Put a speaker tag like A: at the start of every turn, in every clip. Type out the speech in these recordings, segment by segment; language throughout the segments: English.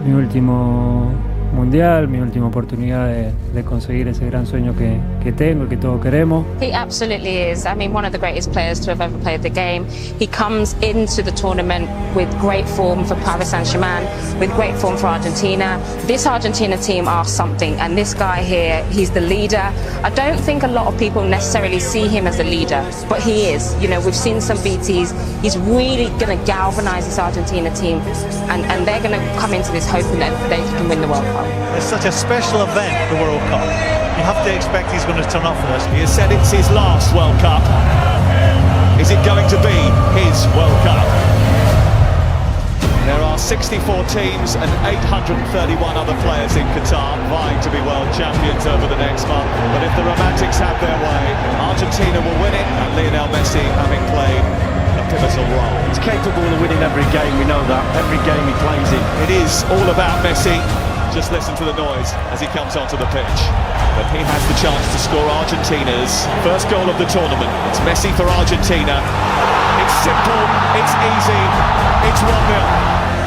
A: mi último mundial, mi última oportunidad de conseguir ese gran sueño que tengo y que todos queremos.
B: He absolutely is. I mean, one of the greatest players to have ever played the game. He comes into the tournament with great form for Paris Saint-Germain, with great form for Argentina. This Argentina team are something, and this guy here, he's the leader. I don't think a lot of people necessarily see him as a leader, but he is. You know, we've seen some BTs. He's really going to galvanise this Argentina team, and they're going to come into this hoping that they can win the World Cup.
C: It's such a special event, the World Cup. You have to expect he's going to turn up for this. He has said it's his last World Cup. Is it going to be his World Cup? There are 64 teams and 831 other players in Qatar vying to be world champions over the next month. But if the Romantics have their way, Argentina will win it, and Lionel Messi having played a pivotal role.
D: He's capable of winning every game, we know that. Every game he plays in.
C: It is all about Messi. Just listen to the noise as he comes onto the pitch. But he has the chance to score Argentina's first goal of the tournament. It's Messi for Argentina. It's simple, it's easy, it's 1-0.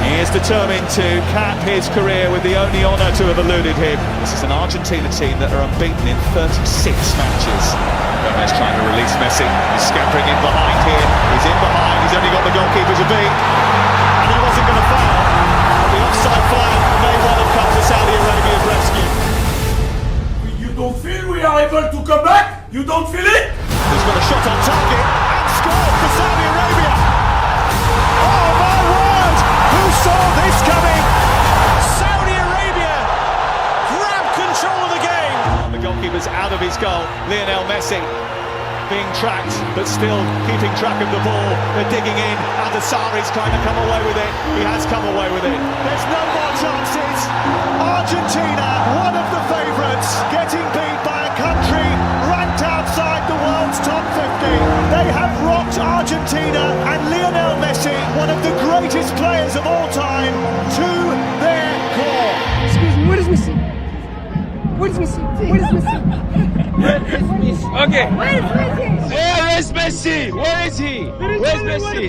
C: He is determined to cap his career with the only honour to have eluded him. This is an Argentina team that are unbeaten in 36 matches. Gomez trying to release Messi. He's scampering in behind here. He's in behind. He's only got the goalkeeper to beat. And he wasn't going to foul. The offside flag may well have come to Saudi Arabia's rescue.
E: You don't feel we are able to come back? You don't feel it?
C: He's got a shot on target and scored for Saudi Arabia. Oh my word! Who saw this coming? Saudi Arabia grab control of the game. The goalkeeper's out of his goal. Lionel Messi being tracked, but still keeping track of the ball. They're digging in. Adesari's trying to come away with it. He has come away with it. There's no more chances. Argentina, one of the favourites, getting beat by a country ranked outside the world's top 50. They have rocked Argentina and Lionel Messi, one of the greatest players of all time, to their core.
F: Excuse me, where is Messi? Where is Messi? Where is Messi?
G: Okay.
F: Where is Messi?
G: Where is Messi? Where is he? Where's Messi?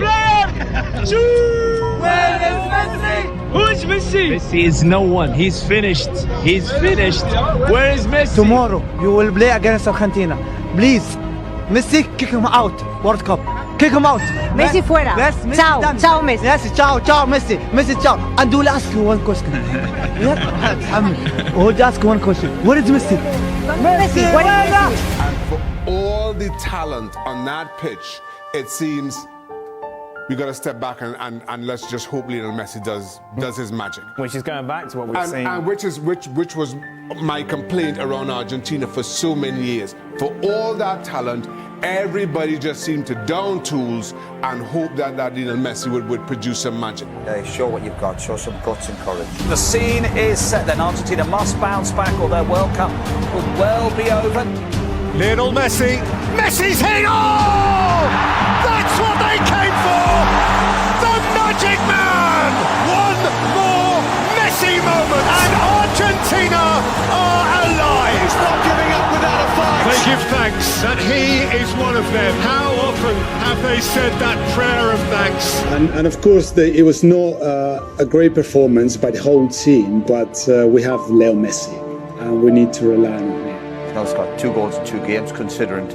F: Where is Messi?
G: Who is Messi? Messi is no one. He's finished. He's finished. Where is Messi?
H: Tomorrow you will play against Argentina. Please, Messi, kick him out. World Cup. Kick him out.
B: Messi fuera.
H: Yes, Messi
B: Ciao,
H: done.
B: ciao Messi.
H: Yes, ciao, ciao, Messi. Messi, ciao. And we'll ask you one question. Yes, we'll ask you one question. Where is Messi?
B: Messi, where is Messi?
I: And for all the talent on that pitch, it seems we got to step back and let's just hope Lionel Messi does his magic.
D: Which is going back to what we've seen.
I: And which was my complaint around Argentina for so many years. For all that talent, everybody just seemed to down tools and hope that Lionel Messi would produce some magic.
J: Show what you've got, show some guts and courage.
K: The scene is set then. Argentina must bounce back or their World Cup will well be over.
C: Lionel Messi. Messi's hit! Oh! That's what they came for! The Magic Man! One more Messi moment and Argentina are alive! He's not giving up without a fight! They give thanks that he is one of them. How often have they said that prayer of thanks?
L: And of course, it was not a great performance by the whole team, but we have Leo Messi, and we need to rely on him.
J: He's got 2 goals in 2 games, considering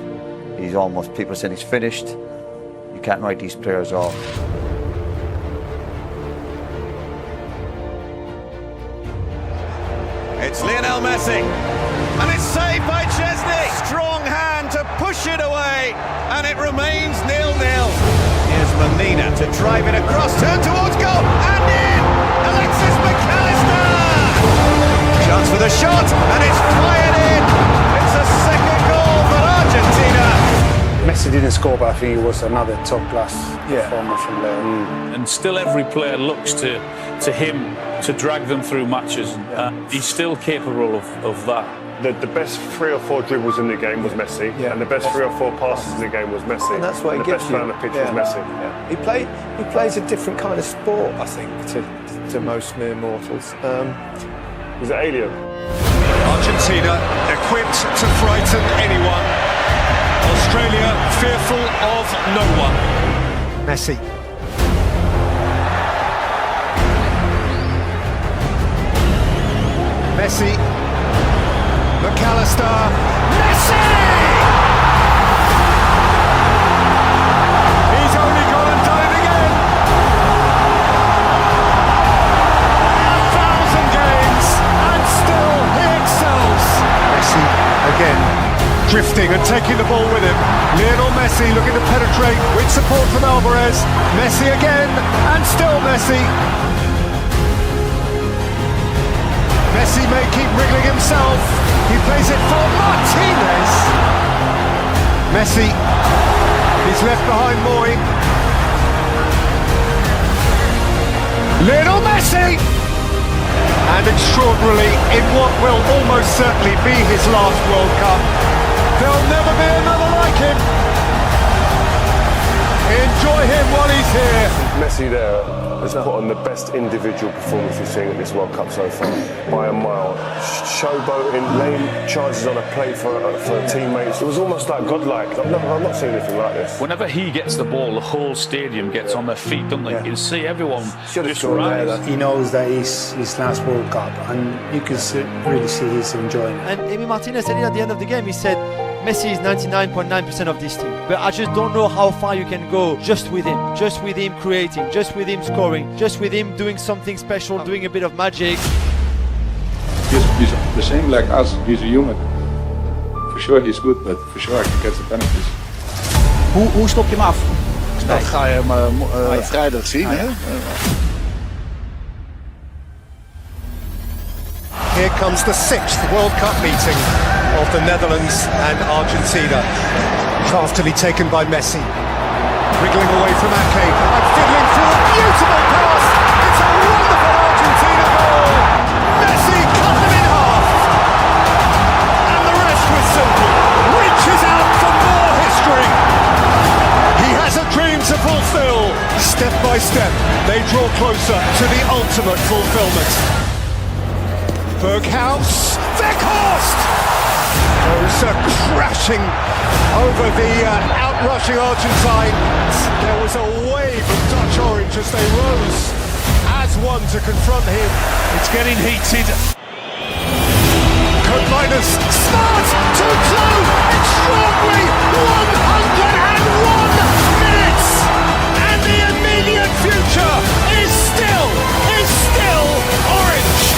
J: he's almost, people saying he's finished. You can't write these players off.
C: It's Lionel Messi, and it's saved by Chesney. Strong hand to push it away, and it remains 0-0. Here's Molina to drive it across, turn towards goal, and in! Alexis McAllister! Chance for the shot, and it's fired in! It's a second goal for Argentina!
L: Messi didn't score, but I think it was another top-class performer from Leo.
G: And still every player looks to him to drag them through matches. He's still capable of that.
M: The best 3 or 4 dribbles in the game was Messi, and the best 3 or 4 passes in the game was Messi.
H: And that's what he gives
M: best
H: you.
M: player on the pitch was Messi.
H: Yeah. He plays a different kind of sport, I think, to most mere mortals.
M: He's an alien.
C: Argentina equipped to frighten anyone. Australia fearful of no one. Messi. Messi. McAllister. Messi! He's only gone and done it again. 1,000 games and still he excels. Messi again drifting and taking the ball with him. Lionel Messi looking to penetrate with support from Alvarez. Messi again and still Messi. Messi may keep wriggling himself. He plays it for Martinez. Messi, he's left behind Moy. Lionel Messi! And extraordinarily, in what will almost certainly be his last World Cup, there'll never be another like him. Enjoy him while he's here.
M: Messi there has put on the best individual performance we've seen at this World Cup so far, by a mile. Showboating, laying chances on a plate for teammates. It was almost like godlike. I've not seen anything like this.
G: Whenever he gets the ball, the whole stadium gets on their feet, don't they? You can see everyone just rise.
N: He knows that it's his last World Cup, and you can really see he's enjoying it.
H: And Emi Martinez said it at the end of the game. He said, Messi is 99.9% of this team, but I just don't know how far you can go just with him creating, just with him scoring, just with him doing something special, doing a bit of magic.
O: He's the same like us, he's a human. For sure he's good, but for sure he gets the penalties.
K: Hoe stop je hem af? Dat ga je hem vrijdag zien, hè?
C: Here comes the 6th World Cup meeting of the Netherlands and Argentina. Craftily taken by Messi. Wriggling away from Ake and fiddling through a beautiful pass. It's a wonderful Argentina goal. Messi cut them in half. And the rest was simple. Reaches out for more history. He has a dream to fulfill. Step by step, they draw closer to the ultimate fulfillment. Berghaus, Weghorst goes crashing over the outrushing Argentines. There was a wave of Dutch orange as they rose as one to confront him.
E: It's getting heated.
C: Koopmeiners, smart, too close, extraordinary, 101 minutes, and the immediate future is still orange.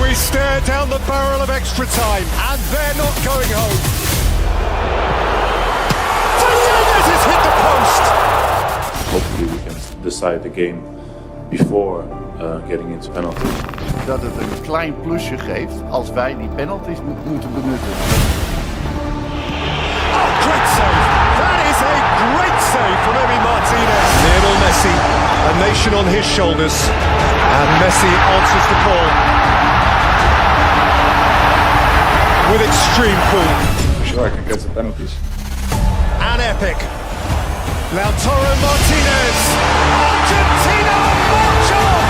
C: We stare down the barrel of extra time, and they're not going home. Fernandez has hit the post.
O: Hopefully we can decide the game before getting into penalties.
P: Dat het een klein plusje geeft als wij die penalties moeten benutten.
C: Oh, great save! That is a great save from Emi Martinez. Lionel Messi, a nation on his shoulders, and Messi answers the call with extreme cool.
O: Sure, I can get the penalties.
C: And epic. Lautaro Martinez. Argentina march on!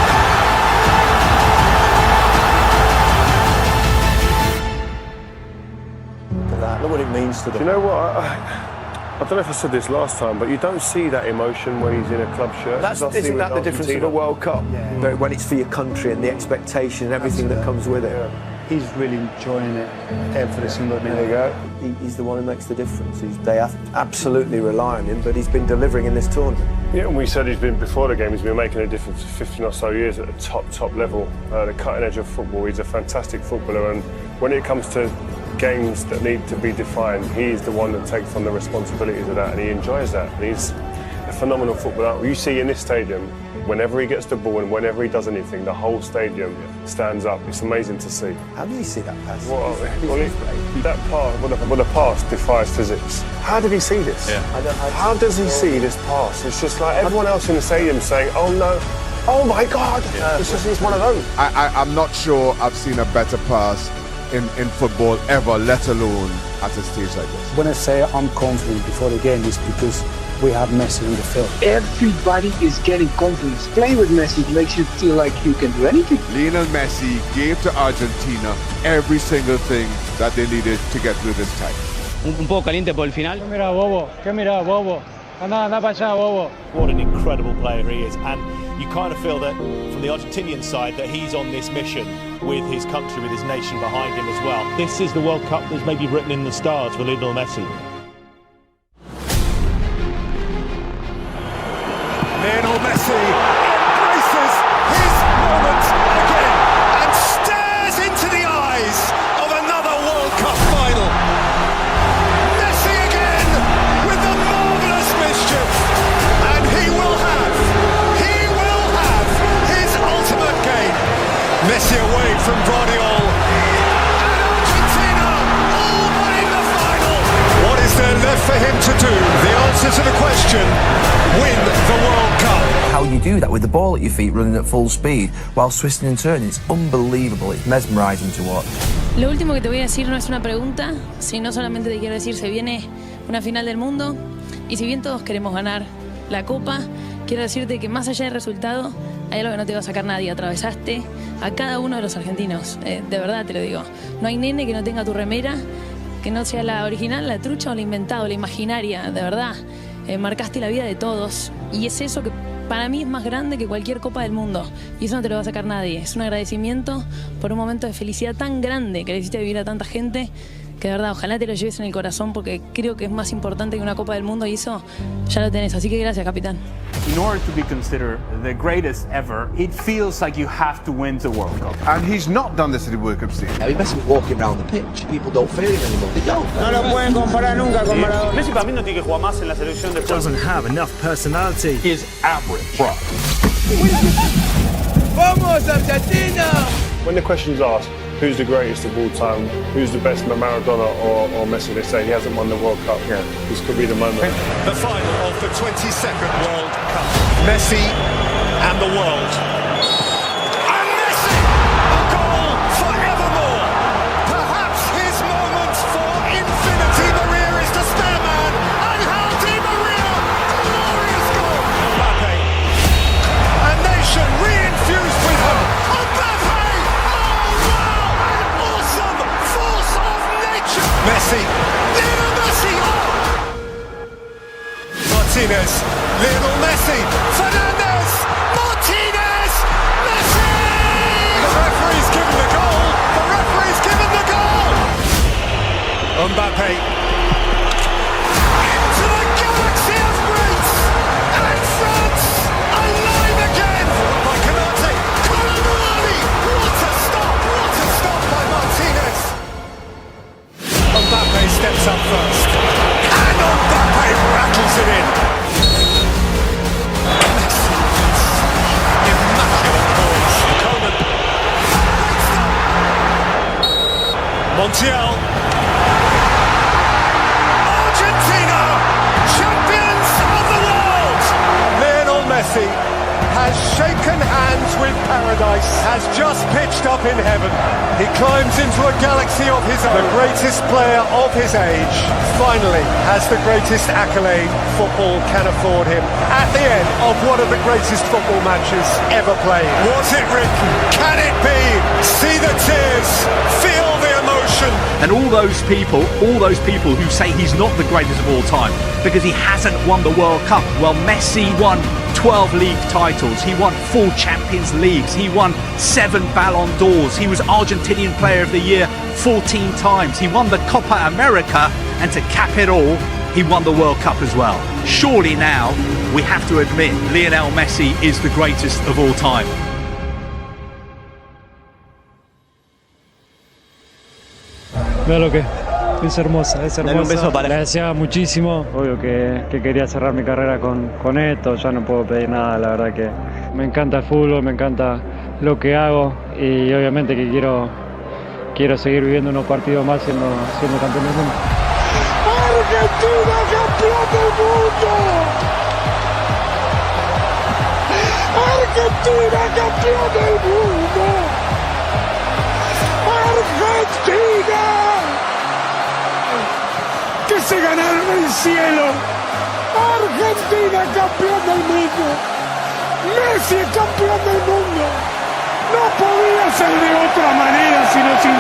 K: Look what it means to them.
M: Do you know what? I don't know if I said this last time, but you don't see that emotion when he's in a club shirt.
Q: Isn't that the difference of the World Cup? Yeah. When it's for your country and the expectation and everything that comes with it.
N: Yeah. He's really enjoying it every single minute.
Q: There you go. He's the one who makes the difference. They absolutely rely on him, but he's been delivering in this tournament.
M: Yeah, and we said before the game, he's been making a difference for 15 or so years at the top level, the cutting edge of football. He's a fantastic footballer, and when it comes to games that need to be defined, he's the one that takes on the responsibilities of that, and he enjoys that. And he's a phenomenal footballer. You see in this stadium, whenever he gets the ball and whenever he does anything, the whole stadium stands up. It's amazing to see.
Q: How did he see that pass?
M: That pass, the pass defies physics. How did he see this?
G: Yeah.
M: How does he see this pass? It's just like everyone else in the stadium saying, "Oh no, oh my God!" Yeah. It's one of those.
I: I'm not sure I've seen a better pass in football ever, let alone at a stage like this.
N: When I say I'm confident before the game, it's because we have Messi in the field.
F: Everybody is getting confidence. Playing with Messi makes you feel like you can do anything.
I: Lionel Messi gave to Argentina every single thing that they needed to get through this time.
R: Un poco caliente por el final.
S: ¿Qué mira, bobo? ¿Qué mira, bobo? Anda para allá, bobo.
T: What an incredible player he is. And
C: you kind of feel that from the Argentinian side that he's on this mission with his country, with his nation behind him as well. This is the World Cup that's maybe written in the stars for Lionel Messi. Lionel Messi embraces his moment again and stares into the eyes of another World Cup final. Messi again with the marvellous mischief, and he will have his ultimate game. Messi away from Guardiola, and Argentina all but in the final. What is there left for him to do? The answer to the question: win the World Cup.
S: How you do that with the ball at your feet running at full speed while twisting and turning, it's unbelievable, it's mesmerizing to watch.
T: Lo último que te voy a decir no es una pregunta, sino solamente te quiero decir, se viene una final del mundo y si bien todos queremos ganar la Copa, quiero decirte que más allá del resultado hay algo que no te va a sacar nadie. Atravesaste a cada uno de los argentinos, de verdad te lo digo. No hay nene que no tenga tu remera, que no sea la original, la trucha o la inventada, la imaginaria, de verdad. Marcaste la vida de todos y es eso que para mí es más grande que cualquier Copa del Mundo y eso no te lo va a sacar nadie. Es un agradecimiento por un momento de felicidad tan grande que le hiciste vivir a tanta gente que de verdad ojalá te lo lleves en el corazón porque creo que es más importante que una Copa del Mundo y eso ya lo tenés, así que gracias, capitán.
U: In order to be considered the greatest ever, it feels like you have to win the World Cup.
V: And he's not done this at the World Cup stage.
Q: I mean, Messi walking around the pitch, people don't feel him anymore. They don't.
K: No lo pueden comparar nunca con Maradona. Messi para mí no tiene que jugar más en la selección de
W: Doesn't have enough personality.
K: He is average, bro.
W: Vamos Argentina!
M: When the question's asked, who's the greatest of all time, who's the best, Maradona or Messi, they say he hasn't won the World Cup. Yeah. This could be the moment.
C: The final of the 22nd World Cup. Messi and the world. And Messi, a goal forevermore. Perhaps his moment for infinity. Maria is the spare man. Angel Di Maria, glorious goal. Mbappe, a nation re-infused with him. Mbappe, oh wow, an awesome force of nature. Messi, Lionel Messi, oh! Martinez, Lionel Messi, Fernandez, Martinez, Messi! The referee's given the goal, the referee's given the goal! Mbappe, into the galaxy of greats, and France, alive again! By Canate, Colomani, what a stop by Martinez! Mbappe steps up first, and Mbappe rattles it in! Montiel. Argentina, champions of the world. Lionel Messi has shaken hands with paradise, has just pitched up in heaven. He climbs into a galaxy of his own. The greatest player of his age finally has the greatest accolade football can afford him. At the end of one of the greatest football matches ever played. Was it written? Can it be? See the tears, feel the emotion.
X: And all those people who say he's not the greatest of all time because he hasn't won the World Cup. Well, Messi won 12 league titles, he won 4 Champions Leagues, he won 7 Ballon d'Ors, he was Argentinian Player of the Year 14 times, he won the Copa America, and to cap it all, he won the World Cup as well. Surely now, we have to admit, Lionel Messi is the greatest of all time.
A: Veo lo que es hermosa, es
K: Dale un
A: hermosa.
K: beso para-
A: La deseaba muchísimo. Obvio que quería cerrar mi carrera con esto. Ya no puedo pedir nada, la verdad que me encanta el fútbol, me encanta lo que hago y obviamente que quiero seguir viviendo unos partidos más siendo campeón del mundo.
W: Argentina, campeón del mundo. Argentina, campeón del mundo. Argentina, que se ganaron el cielo. Argentina, campeón del mundo. Messi, campeón del mundo. No podía ser de otra manera sino sin